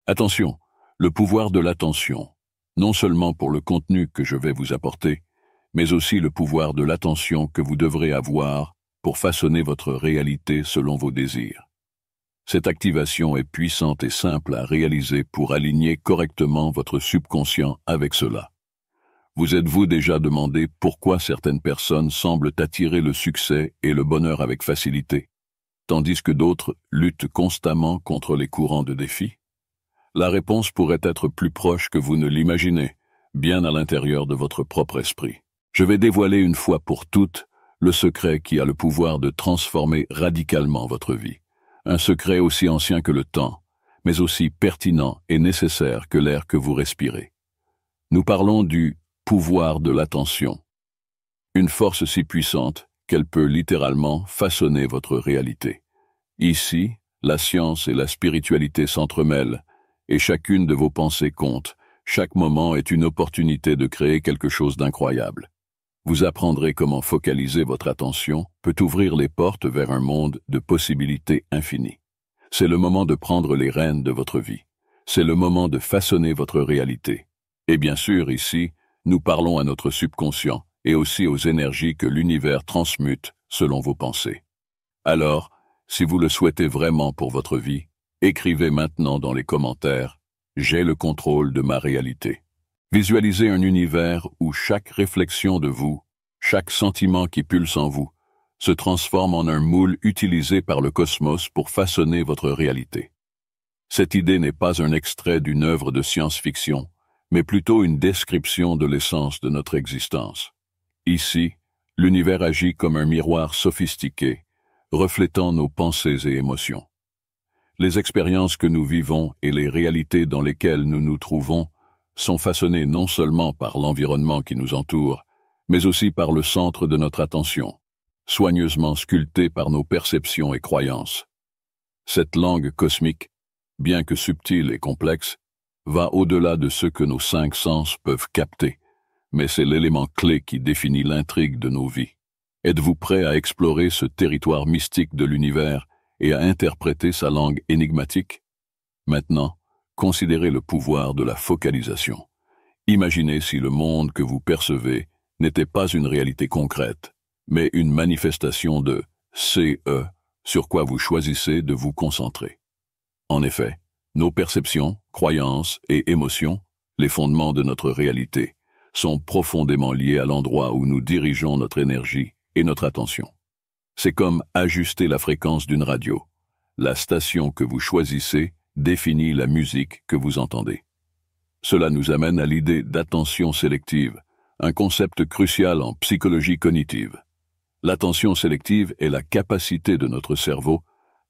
Attention, le pouvoir de l'attention, non seulement pour le contenu que je vais vous apporter, mais aussi le pouvoir de l'attention que vous devrez avoir pour façonner votre réalité selon vos désirs. Cette activation est puissante et simple à réaliser pour aligner correctement votre subconscient avec cela. Vous êtes-vous déjà demandé pourquoi certaines personnes semblent attirer le succès et le bonheur avec facilité, tandis que d'autres luttent constamment contre les courants de défi? La réponse pourrait être plus proche que vous ne l'imaginez, bien à l'intérieur de votre propre esprit. Je vais dévoiler une fois pour toutes le secret qui a le pouvoir de transformer radicalement votre vie. Un secret aussi ancien que le temps, mais aussi pertinent et nécessaire que l'air que vous respirez. Nous parlons du pouvoir de l'attention. Une force si puissante qu'elle peut littéralement façonner votre réalité. Ici, la science et la spiritualité s'entremêlent, et chacune de vos pensées compte. Chaque moment est une opportunité de créer quelque chose d'incroyable. Vous apprendrez comment focaliser votre attention peut ouvrir les portes vers un monde de possibilités infinies. C'est le moment de prendre les rênes de votre vie. C'est le moment de façonner votre réalité. Et bien sûr, ici, nous parlons à notre subconscient et aussi aux énergies que l'univers transmute selon vos pensées. Alors, si vous le souhaitez vraiment pour votre vie, écrivez maintenant dans les commentaires « J'ai le contrôle de ma réalité ». Visualisez un univers où chaque réflexion de vous, chaque sentiment qui pulse en vous, se transforme en un moule utilisé par le cosmos pour façonner votre réalité. Cette idée n'est pas un extrait d'une œuvre de science-fiction, mais plutôt une description de l'essence de notre existence. Ici, l'univers agit comme un miroir sophistiqué, reflétant nos pensées et émotions. Les expériences que nous vivons et les réalités dans lesquelles nous nous trouvons sont façonnées non seulement par l'environnement qui nous entoure, mais aussi par le centre de notre attention, soigneusement sculpté par nos perceptions et croyances. Cette langue cosmique, bien que subtile et complexe, va au-delà de ce que nos 5 sens peuvent capter, mais c'est l'élément clé qui définit l'intrigue de nos vies. Êtes-vous prêt à explorer ce territoire mystique de l'univers et à interpréter sa langue énigmatique? Maintenant, considérez le pouvoir de la focalisation. Imaginez si le monde que vous percevez n'était pas une réalité concrète, mais une manifestation de CE sur quoi vous choisissez de vous concentrer. En effet, nos perceptions, croyances et émotions, les fondements de notre réalité, sont profondément liés à l'endroit où nous dirigeons notre énergie et notre attention. C'est comme ajuster la fréquence d'une radio. La station que vous choisissez définit la musique que vous entendez. Cela nous amène à l'idée d'attention sélective, un concept crucial en psychologie cognitive. L'attention sélective est la capacité de notre cerveau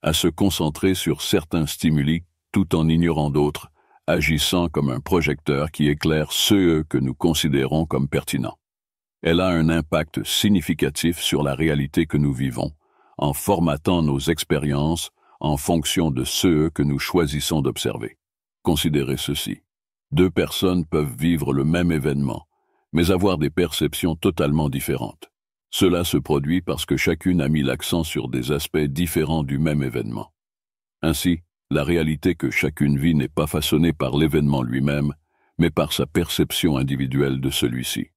à se concentrer sur certains stimuli tout en ignorant d'autres, agissant comme un projecteur qui éclaire ceux que nous considérons comme pertinents. Elle a un impact significatif sur la réalité que nous vivons, en formatant nos expériences en fonction de ceux que nous choisissons d'observer. Considérez ceci. 2 personnes peuvent vivre le même événement, mais avoir des perceptions totalement différentes. Cela se produit parce que chacune a mis l'accent sur des aspects différents du même événement. Ainsi, la réalité que chacune vit n'est pas façonnée par l'événement lui-même, mais par sa perception individuelle de celui-ci.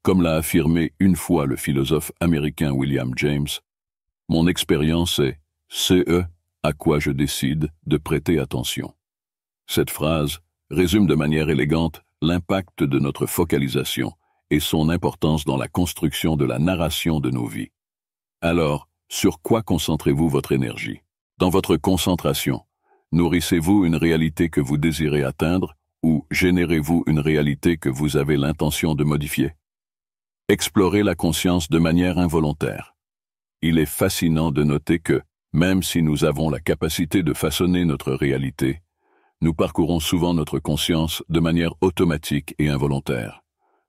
Comme l'a affirmé une fois le philosophe américain William James, « Mon expérience est ce à quoi je décide de prêter attention ». Cette phrase résume de manière élégante l'impact de notre focalisation et son importance dans la construction de la narration de nos vies. Alors, sur quoi concentrez-vous votre énergie? Dans votre concentration, nourrissez-vous une réalité que vous désirez atteindre ou générez-vous une réalité que vous avez l'intention de modifier? Explorez la conscience de manière involontaire. Il est fascinant de noter que, même si nous avons la capacité de façonner notre réalité, nous parcourons souvent notre conscience de manière automatique et involontaire.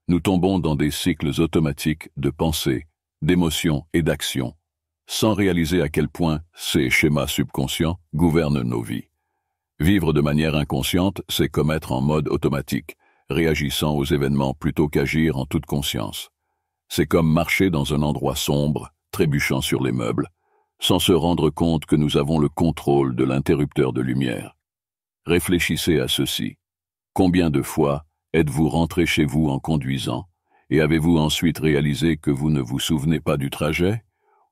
Nous tombons dans des cycles automatiques de pensée, d'émotion et d'action, sans réaliser à quel point ces schémas subconscients gouvernent nos vies. Vivre de manière inconsciente, c'est commettre en mode automatique, réagissant aux événements plutôt qu'agir en toute conscience. C'est comme marcher dans un endroit sombre, trébuchant sur les meubles, sans se rendre compte que nous avons le contrôle de l'interrupteur de lumière. Réfléchissez à ceci. Combien de fois êtes-vous rentré chez vous en conduisant et avez-vous ensuite réalisé que vous ne vous souvenez pas du trajet?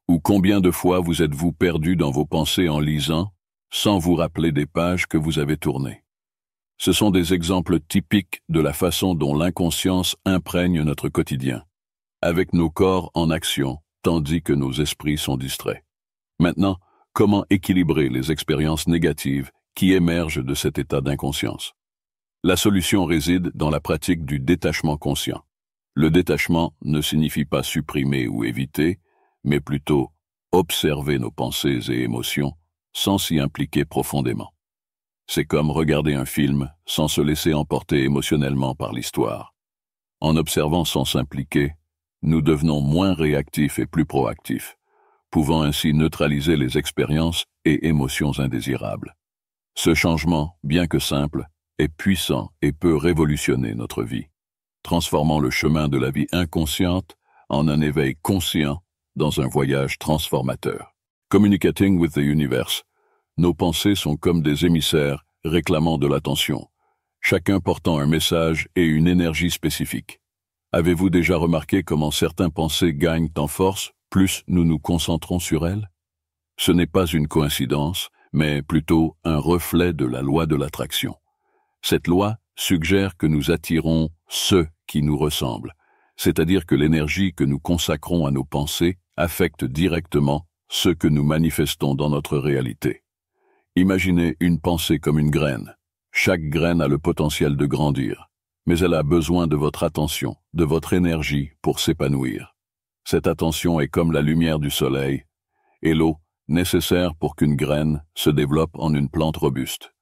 Ou combien de fois vous êtes-vous perdu dans vos pensées en lisant, sans vous rappeler des pages que vous avez tournées? Ce sont des exemples typiques de la façon dont l'inconscience imprègne notre quotidien, avec nos corps en action, tandis que nos esprits sont distraits. Maintenant, comment équilibrer les expériences négatives qui émergent de cet état d'inconscience? La solution réside dans la pratique du détachement conscient. Le détachement ne signifie pas supprimer ou éviter, mais plutôt observer nos pensées et émotions sans s'y impliquer profondément. C'est comme regarder un film sans se laisser emporter émotionnellement par l'histoire. En observant sans s'impliquer, nous devenons moins réactifs et plus proactifs, pouvant ainsi neutraliser les expériences et émotions indésirables. Ce changement, bien que simple, est puissant et peut révolutionner notre vie, transformant le chemin de la vie inconsciente en un éveil conscient dans un voyage transformateur. Communicating with the Universe. Nos pensées sont comme des émissaires réclamant de l'attention, chacun portant un message et une énergie spécifique. Avez-vous déjà remarqué comment certaines pensées gagnent en force plus nous nous concentrons sur elles? Ce n'est pas une coïncidence, mais plutôt un reflet de la loi de l'attraction. Cette loi suggère que nous attirons ceux qui nous ressemblent, c'est-à-dire que l'énergie que nous consacrons à nos pensées affecte directement ce que nous manifestons dans notre réalité. Imaginez une pensée comme une graine. Chaque graine a le potentiel de grandir, mais elle a besoin de votre attention, de votre énergie pour s'épanouir. Cette attention est comme la lumière du soleil et l'eau nécessaire pour qu'une graine se développe en une plante robuste.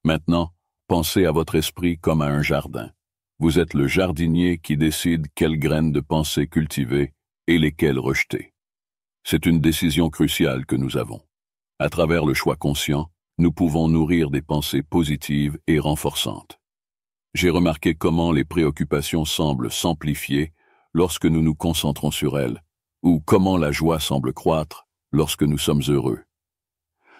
Maintenant, pensez à votre esprit comme à un jardin. Vous êtes le jardinier qui décide quelles graines de pensée cultiver et lesquelles rejeter. C'est une décision cruciale que nous avons. À travers le choix conscient, nous pouvons nourrir des pensées positives et renforçantes. J'ai remarqué comment les préoccupations semblent s'amplifier lorsque nous nous concentrons sur elles, ou comment la joie semble croître lorsque nous sommes heureux.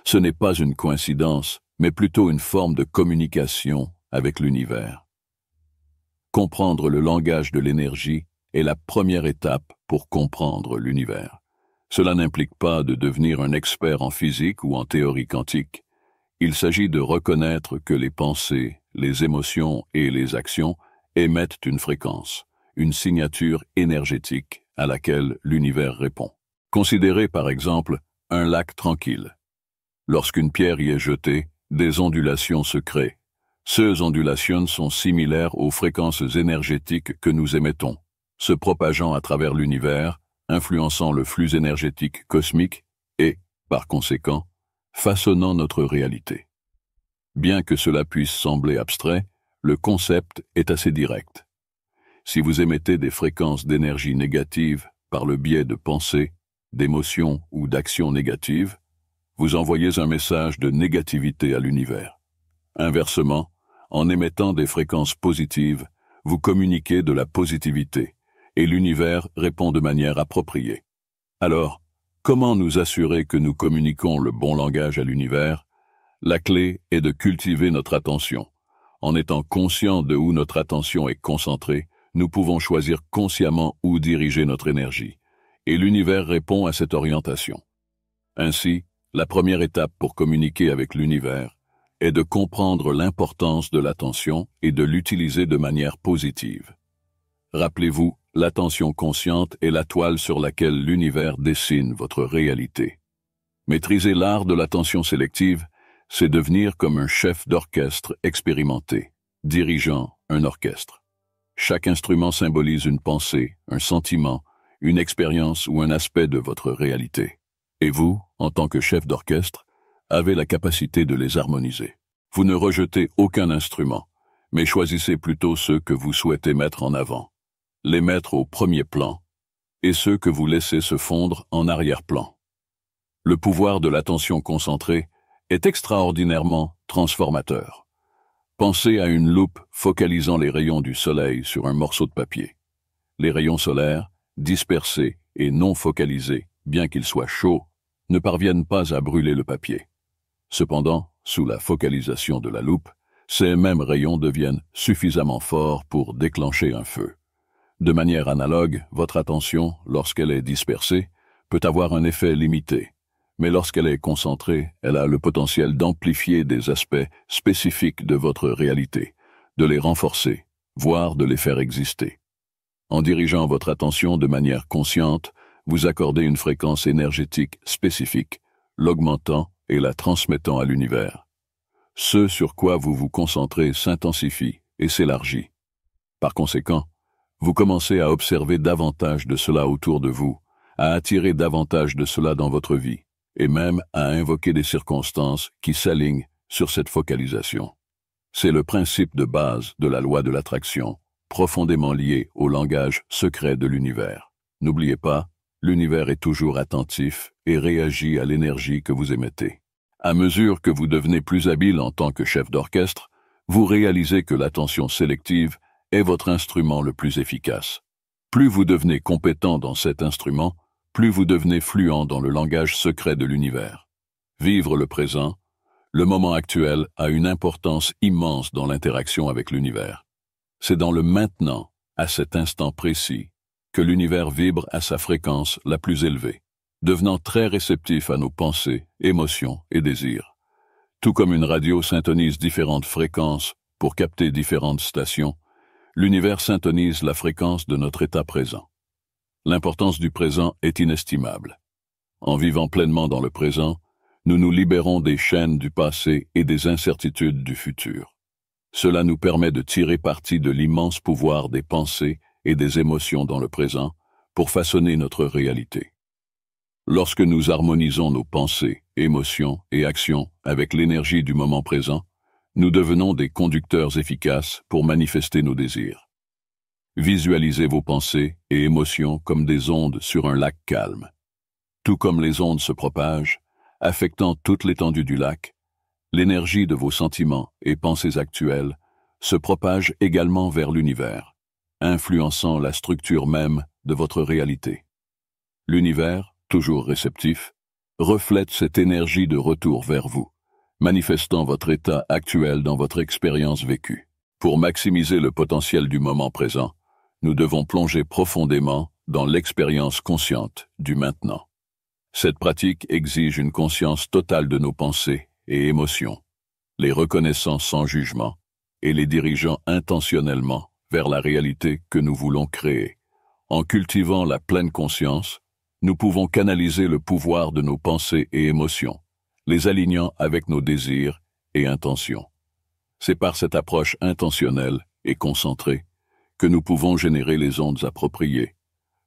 Ce n'est pas une coïncidence, mais plutôt une forme de communication avec l'univers. Comprendre le langage de l'énergie est la première étape pour comprendre l'univers. Cela n'implique pas de devenir un expert en physique ou en théorie quantique. Il s'agit de reconnaître que les pensées, les émotions et les actions émettent une fréquence, une signature énergétique à laquelle l'univers répond. Considérez par exemple un lac tranquille. Lorsqu'une pierre y est jetée, des ondulations se créent. Ces ondulations sont similaires aux fréquences énergétiques que nous émettons, se propageant à travers l'univers, influençant le flux énergétique cosmique et, par conséquent, façonnant notre réalité. Bien que cela puisse sembler abstrait, le concept est assez direct. Si vous émettez des fréquences d'énergie négatives par le biais de pensées, d'émotions ou d'actions négatives, vous envoyez un message de négativité à l'univers. Inversement, en émettant des fréquences positives, vous communiquez de la positivité, et l'univers répond de manière appropriée. Alors, comment nous assurer que nous communiquons le bon langage à l'univers? La clé est de cultiver notre attention. En étant conscient de où notre attention est concentrée, nous pouvons choisir consciemment où diriger notre énergie, et l'univers répond à cette orientation. Ainsi, la première étape pour communiquer avec l'univers est de comprendre l'importance de l'attention et de l'utiliser de manière positive. Rappelez-vous, l'attention consciente est la toile sur laquelle l'univers dessine votre réalité. Maîtriser l'art de l'attention sélective, c'est devenir comme un chef d'orchestre expérimenté, dirigeant un orchestre. Chaque instrument symbolise une pensée, un sentiment, une expérience ou un aspect de votre réalité. Et vous, en tant que chef d'orchestre, avez la capacité de les harmoniser. Vous ne rejetez aucun instrument, mais choisissez plutôt ceux que vous souhaitez mettre en avant, les mettre au premier plan, et ceux que vous laissez se fondre en arrière-plan. Le pouvoir de l'attention concentrée est extraordinairement transformateur. Pensez à une loupe focalisant les rayons du soleil sur un morceau de papier. Les rayons solaires, dispersés et non focalisés, bien qu'ils soient chauds, ne parviennent pas à brûler le papier. Cependant, sous la focalisation de la loupe, ces mêmes rayons deviennent suffisamment forts pour déclencher un feu. De manière analogue, votre attention, lorsqu'elle est dispersée, peut avoir un effet limité, mais lorsqu'elle est concentrée, elle a le potentiel d'amplifier des aspects spécifiques de votre réalité, de les renforcer, voire de les faire exister. En dirigeant votre attention de manière consciente, vous accordez une fréquence énergétique spécifique, l'augmentant et la transmettant à l'univers. Ce sur quoi vous vous concentrez s'intensifie et s'élargit. Par conséquent, vous commencez à observer davantage de cela autour de vous, à attirer davantage de cela dans votre vie, et même à invoquer des circonstances qui s'alignent sur cette focalisation. C'est le principe de base de la loi de l'attraction, profondément lié au langage secret de l'univers. N'oubliez pas, l'univers est toujours attentif et réagit à l'énergie que vous émettez. À mesure que vous devenez plus habile en tant que chef d'orchestre, vous réalisez que l'attention sélective est votre instrument le plus efficace. Plus vous devenez compétent dans cet instrument, plus vous devenez fluent dans le langage secret de l'univers. Vivre le présent, le moment actuel a une importance immense dans l'interaction avec l'univers. C'est dans le maintenant, à cet instant précis, que l'univers vibre à sa fréquence la plus élevée, devenant très réceptif à nos pensées, émotions et désirs. Tout comme une radio syntonise différentes fréquences pour capter différentes stations, l'univers syntonise la fréquence de notre état présent. L'importance du présent est inestimable. En vivant pleinement dans le présent, nous nous libérons des chaînes du passé et des incertitudes du futur. Cela nous permet de tirer parti de l'immense pouvoir des pensées et des émotions dans le présent pour façonner notre réalité. Lorsque nous harmonisons nos pensées, émotions et actions avec l'énergie du moment présent, nous devenons des conducteurs efficaces pour manifester nos désirs. Visualisez vos pensées et émotions comme des ondes sur un lac calme. Tout comme les ondes se propagent, affectant toute l'étendue du lac, l'énergie de vos sentiments et pensées actuelles se propage également vers l'univers, influençant la structure même de votre réalité. L'univers, toujours réceptif, reflète cette énergie de retour vers vous, manifestant votre état actuel dans votre expérience vécue. Pour maximiser le potentiel du moment présent, nous devons plonger profondément dans l'expérience consciente du maintenant. Cette pratique exige une conscience totale de nos pensées et émotions, les reconnaissant sans jugement et les dirigeant intentionnellement vers la réalité que nous voulons créer. En cultivant la pleine conscience, nous pouvons canaliser le pouvoir de nos pensées et émotions, les alignant avec nos désirs et intentions. C'est par cette approche intentionnelle et concentrée que nous pouvons générer les ondes appropriées,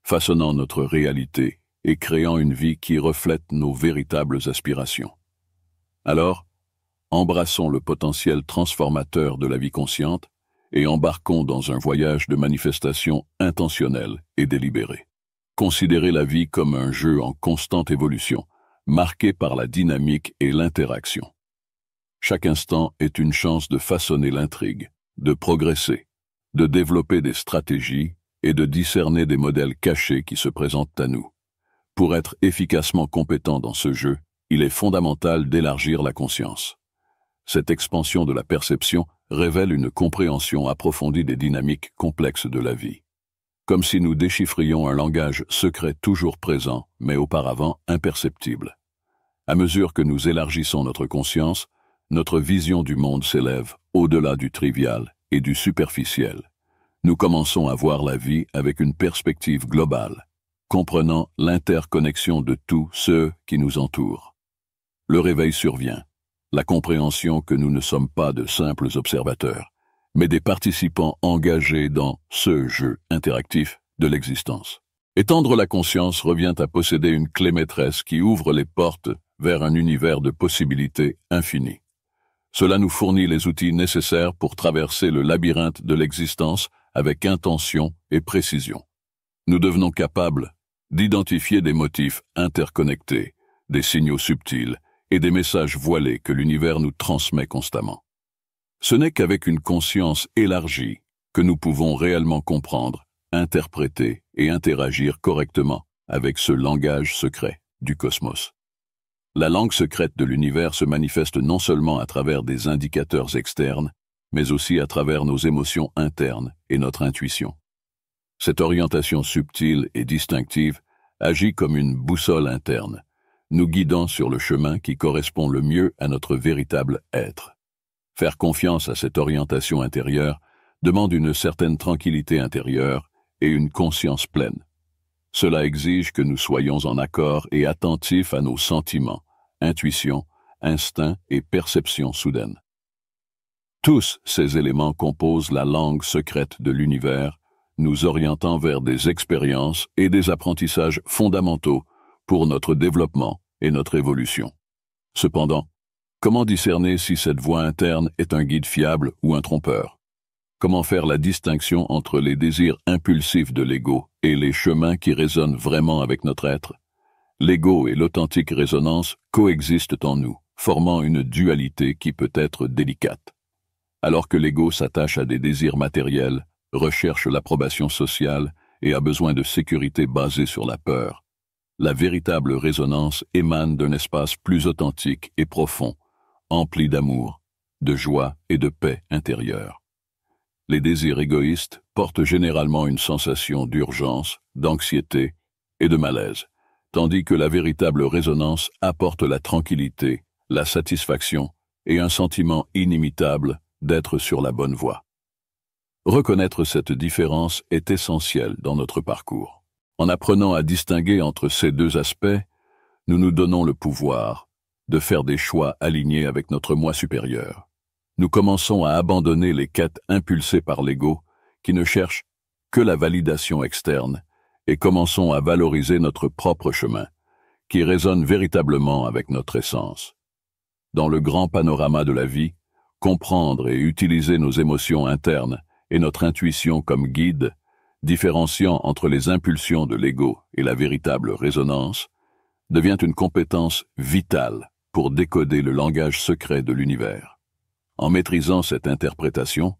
façonnant notre réalité et créant une vie qui reflète nos véritables aspirations. Alors, embrassons le potentiel transformateur de la vie consciente et embarquons dans un voyage de manifestation intentionnelle et délibérée. Considérez la vie comme un jeu en constante évolution, marqué par la dynamique et l'interaction. Chaque instant est une chance de façonner l'intrigue, de progresser, de développer des stratégies et de discerner des modèles cachés qui se présentent à nous. Pour être efficacement compétent dans ce jeu, il est fondamental d'élargir la conscience. Cette expansion de la perception révèle une compréhension approfondie des dynamiques complexes de la vie. Comme si nous déchiffrions un langage secret toujours présent, mais auparavant imperceptible. À mesure que nous élargissons notre conscience, notre vision du monde s'élève au-delà du trivial et du superficiel. Nous commençons à voir la vie avec une perspective globale, comprenant l'interconnexion de tous ceux qui nous entourent. Le réveil survient, la compréhension que nous ne sommes pas de simples observateurs, mais des participants engagés dans ce jeu interactif de l'existence. Étendre la conscience revient à posséder une clé maîtresse qui ouvre les portes vers un univers de possibilités infinies. Cela nous fournit les outils nécessaires pour traverser le labyrinthe de l'existence avec intention et précision. Nous devenons capables d'identifier des motifs interconnectés, des signaux subtils et des messages voilés que l'univers nous transmet constamment. Ce n'est qu'avec une conscience élargie que nous pouvons réellement comprendre, interpréter et interagir correctement avec ce langage secret du cosmos. La langue secrète de l'univers se manifeste non seulement à travers des indicateurs externes, mais aussi à travers nos émotions internes et notre intuition. Cette orientation subtile et distinctive agit comme une boussole interne, nous guidant sur le chemin qui correspond le mieux à notre véritable être. Faire confiance à cette orientation intérieure demande une certaine tranquillité intérieure et une conscience pleine. Cela exige que nous soyons en accord et attentifs à nos sentiments, intuitions, instincts et perceptions soudaines. Tous ces éléments composent la langue secrète de l'univers, nous orientant vers des expériences et des apprentissages fondamentaux pour notre développement et notre évolution. Cependant, comment discerner si cette voix interne est un guide fiable ou un trompeur? Comment faire la distinction entre les désirs impulsifs de l'ego et les chemins qui résonnent vraiment avec notre être? L'ego et l'authentique résonance coexistent en nous, formant une dualité qui peut être délicate. Alors que l'ego s'attache à des désirs matériels, recherche l'approbation sociale et a besoin de sécurité basée sur la peur, la véritable résonance émane d'un espace plus authentique et profond, empli d'amour, de joie et de paix intérieure. Les désirs égoïstes portent généralement une sensation d'urgence, d'anxiété et de malaise, tandis que la véritable résonance apporte la tranquillité, la satisfaction et un sentiment inimitable d'être sur la bonne voie. Reconnaître cette différence est essentiel dans notre parcours. En apprenant à distinguer entre ces deux aspects, nous nous donnons le pouvoir de faire des choix alignés avec notre moi supérieur. Nous commençons à abandonner les quêtes impulsées par l'ego qui ne cherchent que la validation externe et commençons à valoriser notre propre chemin, qui résonne véritablement avec notre essence. Dans le grand panorama de la vie, comprendre et utiliser nos émotions internes et notre intuition comme guide, différenciant entre les impulsions de l'ego et la véritable résonance, devient une compétence vitale pour décoder le langage secret de l'univers. En maîtrisant cette interprétation,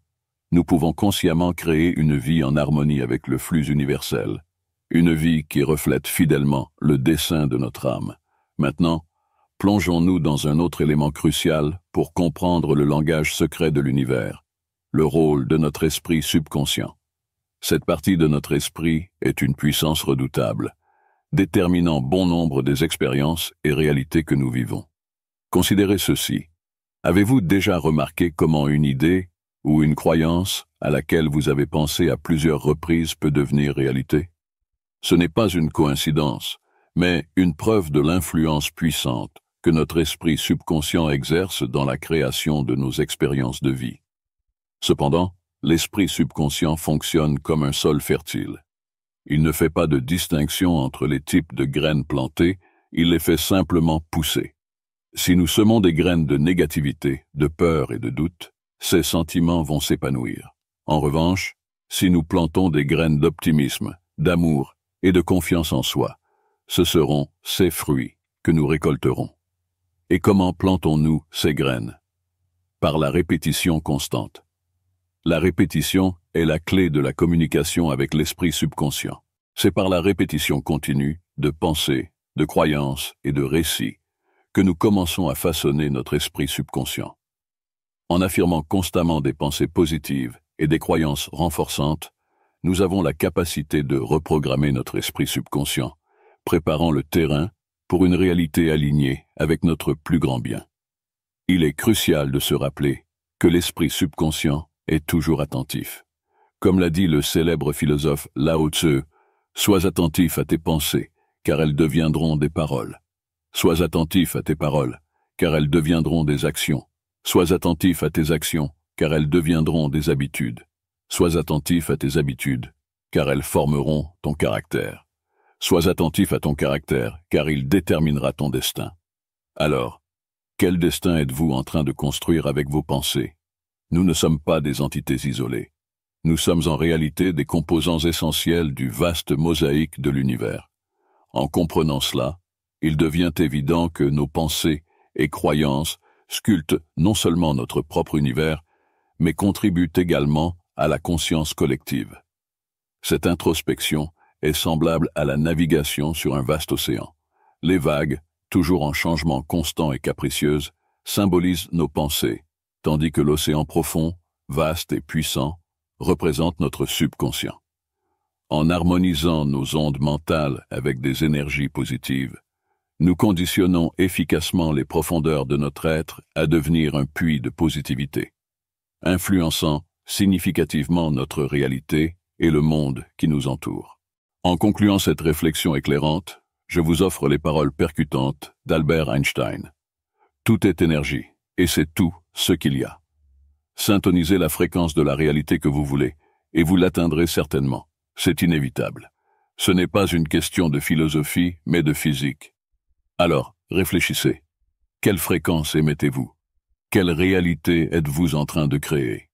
nous pouvons consciemment créer une vie en harmonie avec le flux universel, une vie qui reflète fidèlement le dessein de notre âme. Maintenant, plongeons-nous dans un autre élément crucial pour comprendre le langage secret de l'univers, le rôle de notre esprit subconscient. Cette partie de notre esprit est une puissance redoutable, déterminant bon nombre des expériences et réalités que nous vivons. Considérez ceci. Avez-vous déjà remarqué comment une idée ou une croyance à laquelle vous avez pensé à plusieurs reprises peut devenir réalité? Ce n'est pas une coïncidence, mais une preuve de l'influence puissante que notre esprit subconscient exerce dans la création de nos expériences de vie. Cependant, l'esprit subconscient fonctionne comme un sol fertile. Il ne fait pas de distinction entre les types de graines plantées, il les fait simplement pousser. Si nous semons des graines de négativité, de peur et de doute, ces sentiments vont s'épanouir. En revanche, si nous plantons des graines d'optimisme, d'amour et de confiance en soi, ce seront ces fruits que nous récolterons. Et comment plantons-nous ces graines? Par la répétition constante. La répétition est la clé de la communication avec l'esprit subconscient. C'est par la répétition continue de pensées, de croyances et de récits que nous commençons à façonner notre esprit subconscient. En affirmant constamment des pensées positives et des croyances renforçantes, nous avons la capacité de reprogrammer notre esprit subconscient, préparant le terrain pour une réalité alignée avec notre plus grand bien. Il est crucial de se rappeler que l'esprit subconscient est toujours attentif. Comme l'a dit le célèbre philosophe Lao Tzu, « Sois attentif à tes pensées, car elles deviendront des paroles. Sois attentif à tes paroles, car elles deviendront des actions. Sois attentif à tes actions, car elles deviendront des habitudes. Sois attentif à tes habitudes, car elles formeront ton caractère. Sois attentif à ton caractère, car il déterminera ton destin. » Alors, quel destin êtes-vous en train de construire avec vos pensées? Nous ne sommes pas des entités isolées. Nous sommes en réalité des composants essentiels du vaste mosaïque de l'univers. En comprenant cela, il devient évident que nos pensées et croyances sculptent non seulement notre propre univers, mais contribuent également à la conscience collective. Cette introspection est semblable à la navigation sur un vaste océan. Les vagues, toujours en changement constant et capricieuse, symbolise nos pensées, tandis que l'océan profond, vaste et puissant, représente notre subconscient. En harmonisant nos ondes mentales avec des énergies positives, nous conditionnons efficacement les profondeurs de notre être à devenir un puits de positivité, influençant significativement notre réalité et le monde qui nous entoure. En concluant cette réflexion éclairante, je vous offre les paroles percutantes d'Albert Einstein. Tout est énergie, et c'est tout ce qu'il y a. Syntonisez la fréquence de la réalité que vous voulez, et vous l'atteindrez certainement. C'est inévitable. Ce n'est pas une question de philosophie, mais de physique. Alors, réfléchissez. Quelle fréquence émettez-vous? Quelle réalité êtes-vous en train de créer?